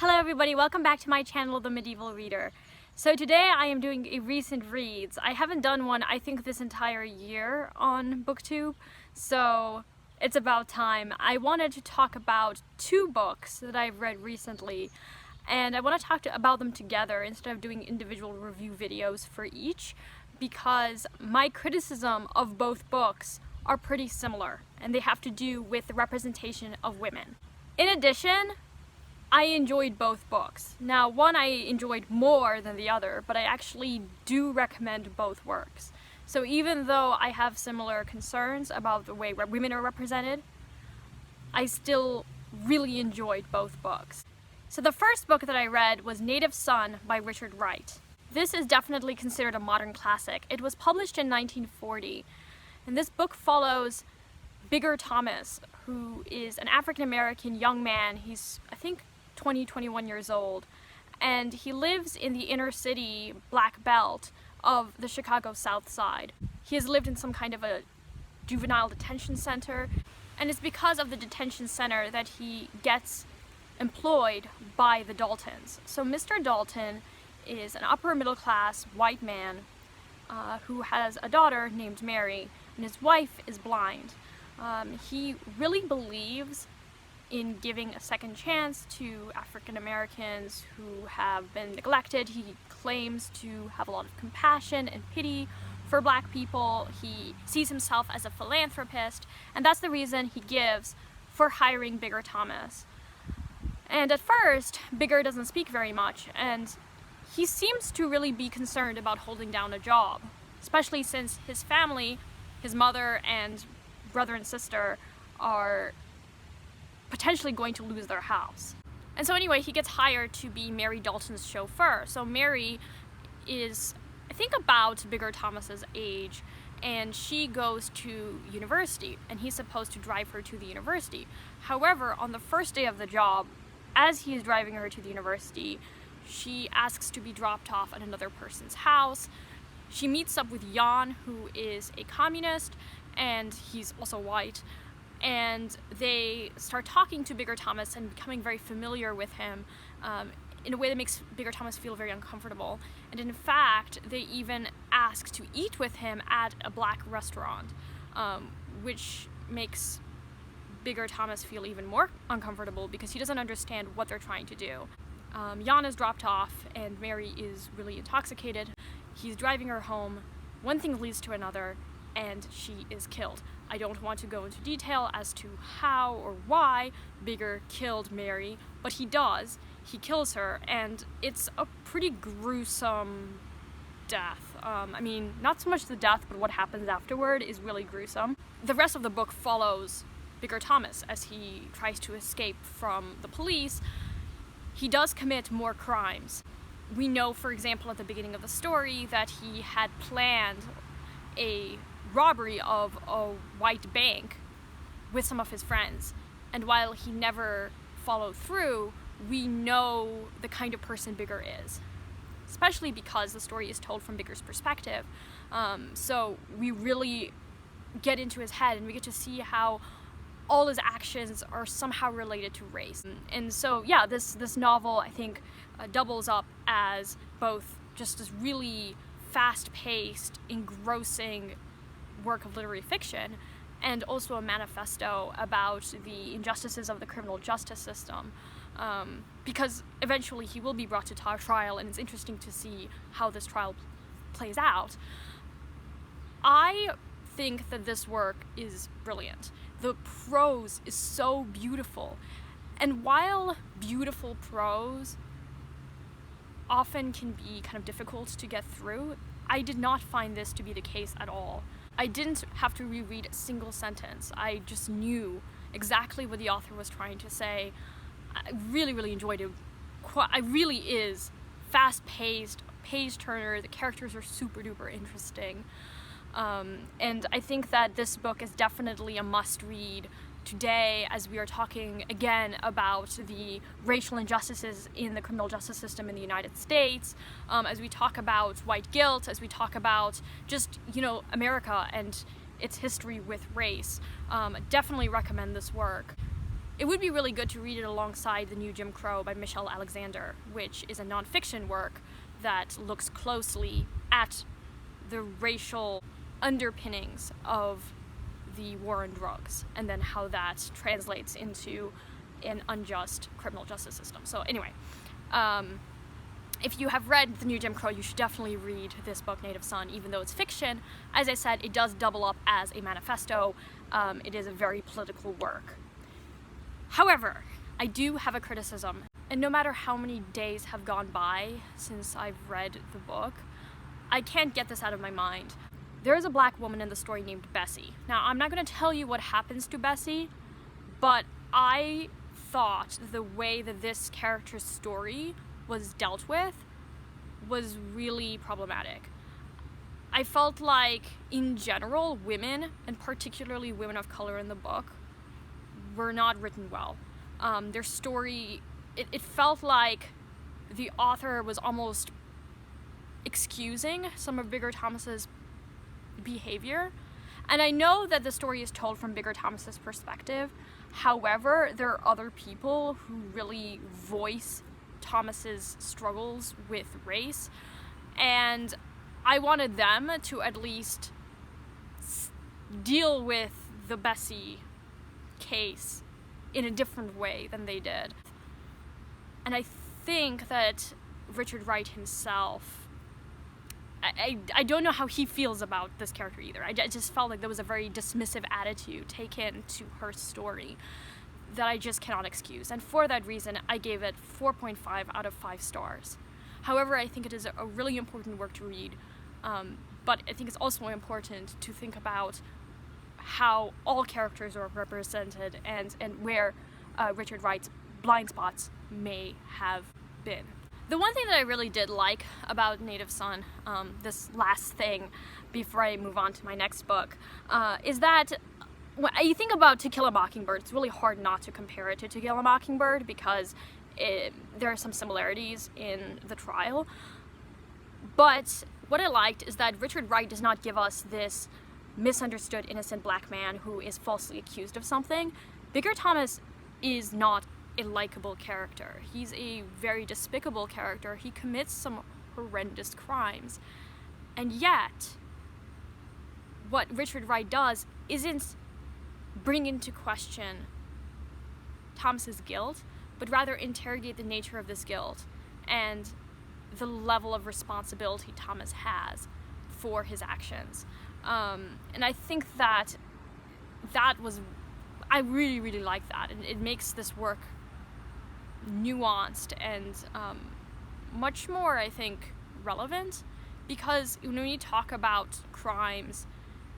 Hello everybody, welcome back to my channel, The Medieval Reader. So today I am doing a recent reads. I haven't done one, I think, this entire year on BookTube, so it's about time. I wanted to talk about two books that I've read recently, and I want to talk about them together instead of doing individual review videos for each, because my criticism of both books are pretty similar, and they have to do with the representation of women. In addition, I enjoyed both books. Now, one I enjoyed more than the other, but I actually do recommend both works. So even though I have similar concerns about the way women are represented, I still really enjoyed both books. So the first book that I read was Native Son by Richard Wright. This is definitely considered a modern classic. It was published in 1940, and this book follows Bigger Thomas, who is an African-American young man. He's, I think, 21 years old, and he lives in the inner city Black Belt of the Chicago South Side. He has lived in some kind of a juvenile detention center, and it's because of the detention center that he gets employed by the Daltons. So Mr. Dalton is an upper middle class white man who has a daughter named Mary, and his wife is blind. He really believes in giving a second chance to African Americans who have been neglected. He claims to have a lot of compassion and pity for Black people. He sees himself as a philanthropist, and that's the reason he gives for hiring Bigger Thomas. And at first, Bigger doesn't speak very much, and he seems to really be concerned about holding down a job, especially since his family, his mother and brother and sister, are potentially going to lose their house. And so anyway, he gets hired to be Mary Dalton's chauffeur. So Mary is, I think, about Bigger Thomas's age, and she goes to university, and he's supposed to drive her to the university. However, on the first day of the job, as he is driving her to the university, she asks to be dropped off at another person's house. She meets up with Jan, who is a communist, and he's also white. And they start talking to Bigger Thomas and becoming very familiar with him in a way that makes Bigger Thomas feel very uncomfortable. And in fact, they even ask to eat with him at a Black restaurant, which makes Bigger Thomas feel even more uncomfortable because he doesn't understand what they're trying to do. Jan is dropped off, and Mary is really intoxicated. He's driving her home. One thing leads to another, and she is killed. I don't want to go into detail as to how or why Bigger killed Mary, but he does. He kills her, and it's a pretty gruesome death. I mean, not so much the death, but what happens afterward is really gruesome. The rest of the book follows Bigger Thomas as he tries to escape from the police. He does commit more crimes. We know, for example, at the beginning of the story that he had planned a robbery of a white bank with some of his friends, and while he never followed through, we know the kind of person Bigger is, especially because the story is told from Bigger's perspective. So we really get into his head, and we get to see how all his actions are somehow related to race. And so yeah, this novel, I think, doubles up as both just this really fast-paced, engrossing work of literary fiction, and also a manifesto about the injustices of the criminal justice system, because eventually he will be brought to trial, and it's interesting to see how this trial plays out. I think that this work is brilliant. The prose is so beautiful, and while beautiful prose often can be kind of difficult to get through, I did not find this to be the case at all. I didn't have to reread a single sentence. I just knew exactly what the author was trying to say. I really enjoyed it. It really is fast-paced, page-turner. The characters are super-duper interesting. And I think that this book is definitely a must-read today, as we are talking again about the racial injustices in the criminal justice system in the United States, as we talk about white guilt, as we talk about just, America and its history with race. Definitely recommend this work. it would be really good to read it alongside The New Jim Crow by Michelle Alexander, which is a nonfiction work that looks closely at the racial underpinnings of the war on drugs and then how that translates into an unjust criminal justice system. So anyway, if you have read The New Jim Crow, you should definitely read this book, Native Son, even though it's fiction. As I said, it does double up as a manifesto. It is a very political work. However, I do have a criticism, and no matter how many days have gone by since I've read the book, I can't get this out of my mind. There is a black woman in the story named Bessie. Now, I'm not going to tell you what happens to Bessie, but I thought the way that this character's story was dealt with was really problematic. I felt like, in general, women, and particularly women of color in the book, were not written well. Their story, it felt like the author was almost excusing some of Bigger Thomas's behavior. And I know that the story is told from Bigger Thomas's perspective. However, there are other people who really voice Thomas's struggles with race, and I wanted them to at least deal with the Bessie case in a different way than they did. And I think that Richard Wright himself, I don't know how he feels about this character either. I just felt like there was a very dismissive attitude taken to her story that I just cannot excuse. And for that reason, I gave it 4.5 out of 5 stars. However, I think it is a really important work to read, but I think it's also important to think about how all characters are represented and where Richard Wright's blind spots may have been. The one thing that I really did like about Native Son, this last thing before I move on to my next book, is that when you think about To Kill a Mockingbird, it's really hard not to compare it to To Kill a Mockingbird because there are some similarities in the trial. But what I liked is that Richard Wright does not give us this misunderstood innocent black man who is falsely accused of something. Bigger Thomas is not a likable character. He's a very despicable character. He commits some horrendous crimes. And yet, what Richard Wright does isn't bring into question Thomas's guilt, but rather interrogate the nature of this guilt and the level of responsibility Thomas has for his actions. And I think that was, I really, really like that. And it makes this work nuanced and much more, I think, relevant, because when we talk about crimes,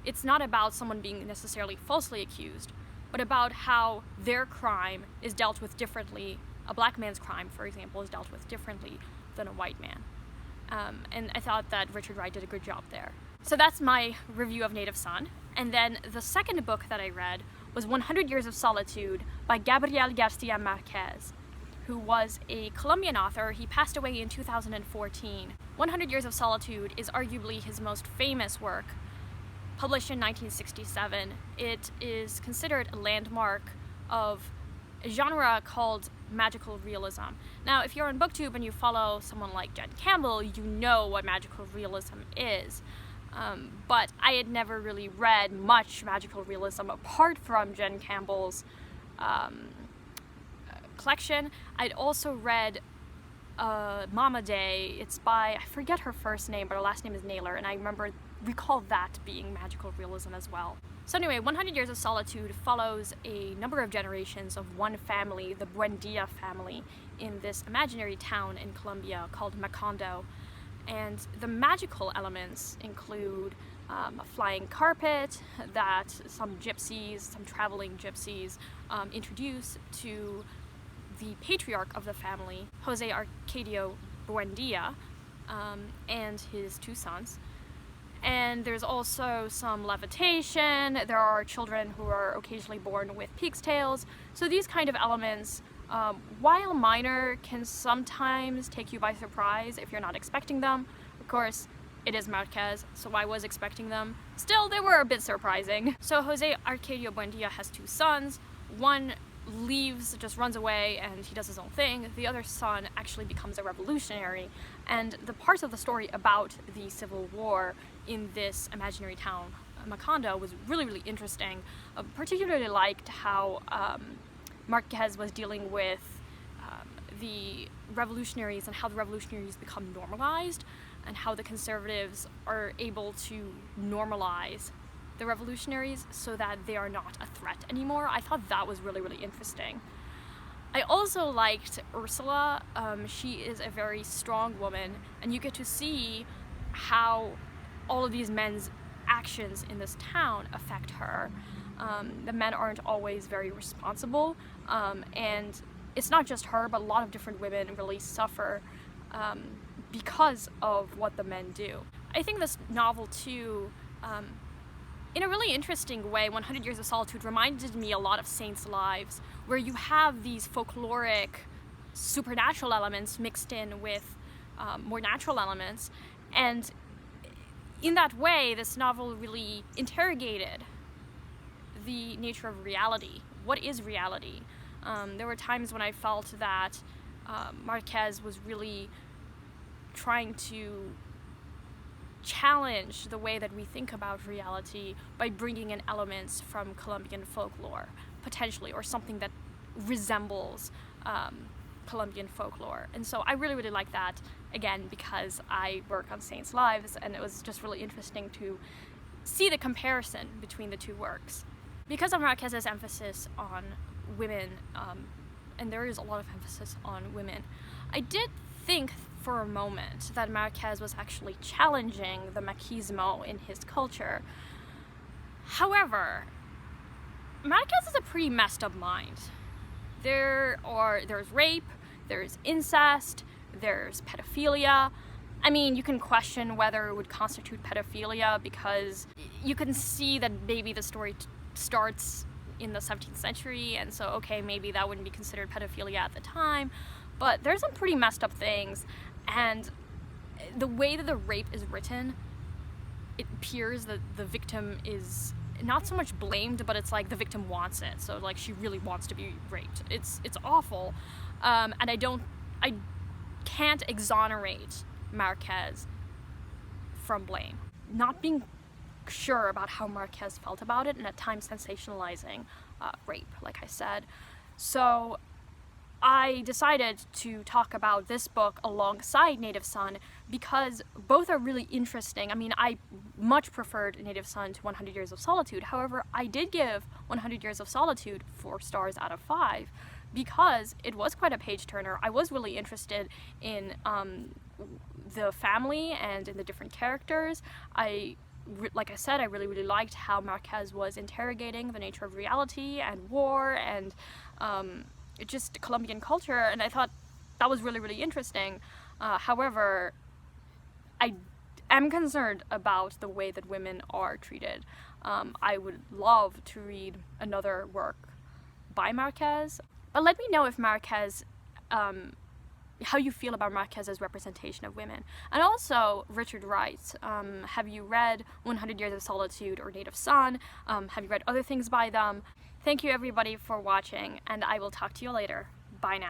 it's not about someone being necessarily falsely accused, but about how their crime is dealt with differently. A black man's crime, for example, is dealt with differently than a white man. And I thought that Richard Wright did a good job there. So that's my review of Native Son. And then the second book that I read was 100 Years of Solitude by Gabriel Garcia Marquez, who was a Colombian author. He passed away in 2014. 100 Years of Solitude is arguably his most famous work, published in 1967. It is considered a landmark of a genre called magical realism. Now, if you're on BookTube and you follow someone like Jen Campbell, you know what magical realism is. But I had never really read much magical realism apart from Jen Campbell's collection. I'd also read Mama Day. It's by, I forget her first name, but her last name is Naylor, and I recall that being magical realism as well. So anyway, 100 Years of Solitude follows a number of generations of one family, the Buendia family, in this imaginary town in Colombia called Macondo. And the magical elements include a flying carpet that some traveling gypsies introduce to the patriarch of the family, Jose Arcadio Buendia, and his 2 sons. And there's also some levitation. There are children who are occasionally born with pig's tails. So these kind of elements, while minor, can sometimes take you by surprise if you're not expecting them. Of course, it is Marquez, so I was expecting them. Still, they were a bit surprising. So Jose Arcadio Buendia has 2 sons. One just runs away and he does his own thing. The other son actually becomes a revolutionary, and the parts of the story about the Civil War in this imaginary town, Macondo, was really, really interesting. Particularly liked how Marquez was dealing with the revolutionaries and how the revolutionaries become normalized, and how the conservatives are able to normalize the revolutionaries so that they are not a threat anymore. I thought that was really, really interesting. I also liked Ursula. She is a very strong woman, and you get to see how all of these men's actions in this town affect her. The men aren't always very responsible, and it's not just her, but a lot of different women really suffer because of what the men do. I think this novel too, in a really interesting way, 100 Years of Solitude reminded me a lot of Saints' Lives, where you have these folkloric supernatural elements mixed in with more natural elements, and in that way this novel really interrogated the nature of reality. What is reality? There were times when I felt that Marquez was really trying to challenge the way that we think about reality by bringing in elements from Colombian folklore, potentially, or something that resembles Colombian folklore. And so I really, really like that, again, because I work on Saints' Lives, and it was just really interesting to see the comparison between the two works. Because of Marquez's emphasis on women, and there is a lot of emphasis on women, I did think for a moment that Marquez was actually challenging the machismo in his culture. However, Marquez is a pretty messed up mind. There's rape, there's incest, there's pedophilia. I mean, you can question whether it would constitute pedophilia, because you can see that maybe the story starts in the 17th century, and so okay, maybe that wouldn't be considered pedophilia at the time, but there's some pretty messed up things. And the way that the rape is written, it appears that the victim is not so much blamed, but it's like the victim wants it, so like she really wants to be raped. It's awful, and I can't exonerate Marquez from blame. Not being sure about how Marquez felt about it, and at times sensationalizing rape, like I said. So I decided to talk about this book alongside Native Son because both are really interesting. I mean, I much preferred Native Son to 100 Years of Solitude. However, I did give 100 Years of Solitude 4 stars out of 5 because it was quite a page-turner. I was really interested in the family and in the different characters. Like I said, I really, really liked how Marquez was interrogating the nature of reality and war and just Colombian culture, and I thought that was really, really interesting. However, I am concerned about the way that women are treated. I would love to read another work by Marquez, but let me know if Marquez, how you feel about Marquez's representation of women. And also, Richard Wright, have you read 100 Years of Solitude or Native Son? Have you read other things by them? Thank you everybody for watching, and I will talk to you later. Bye now.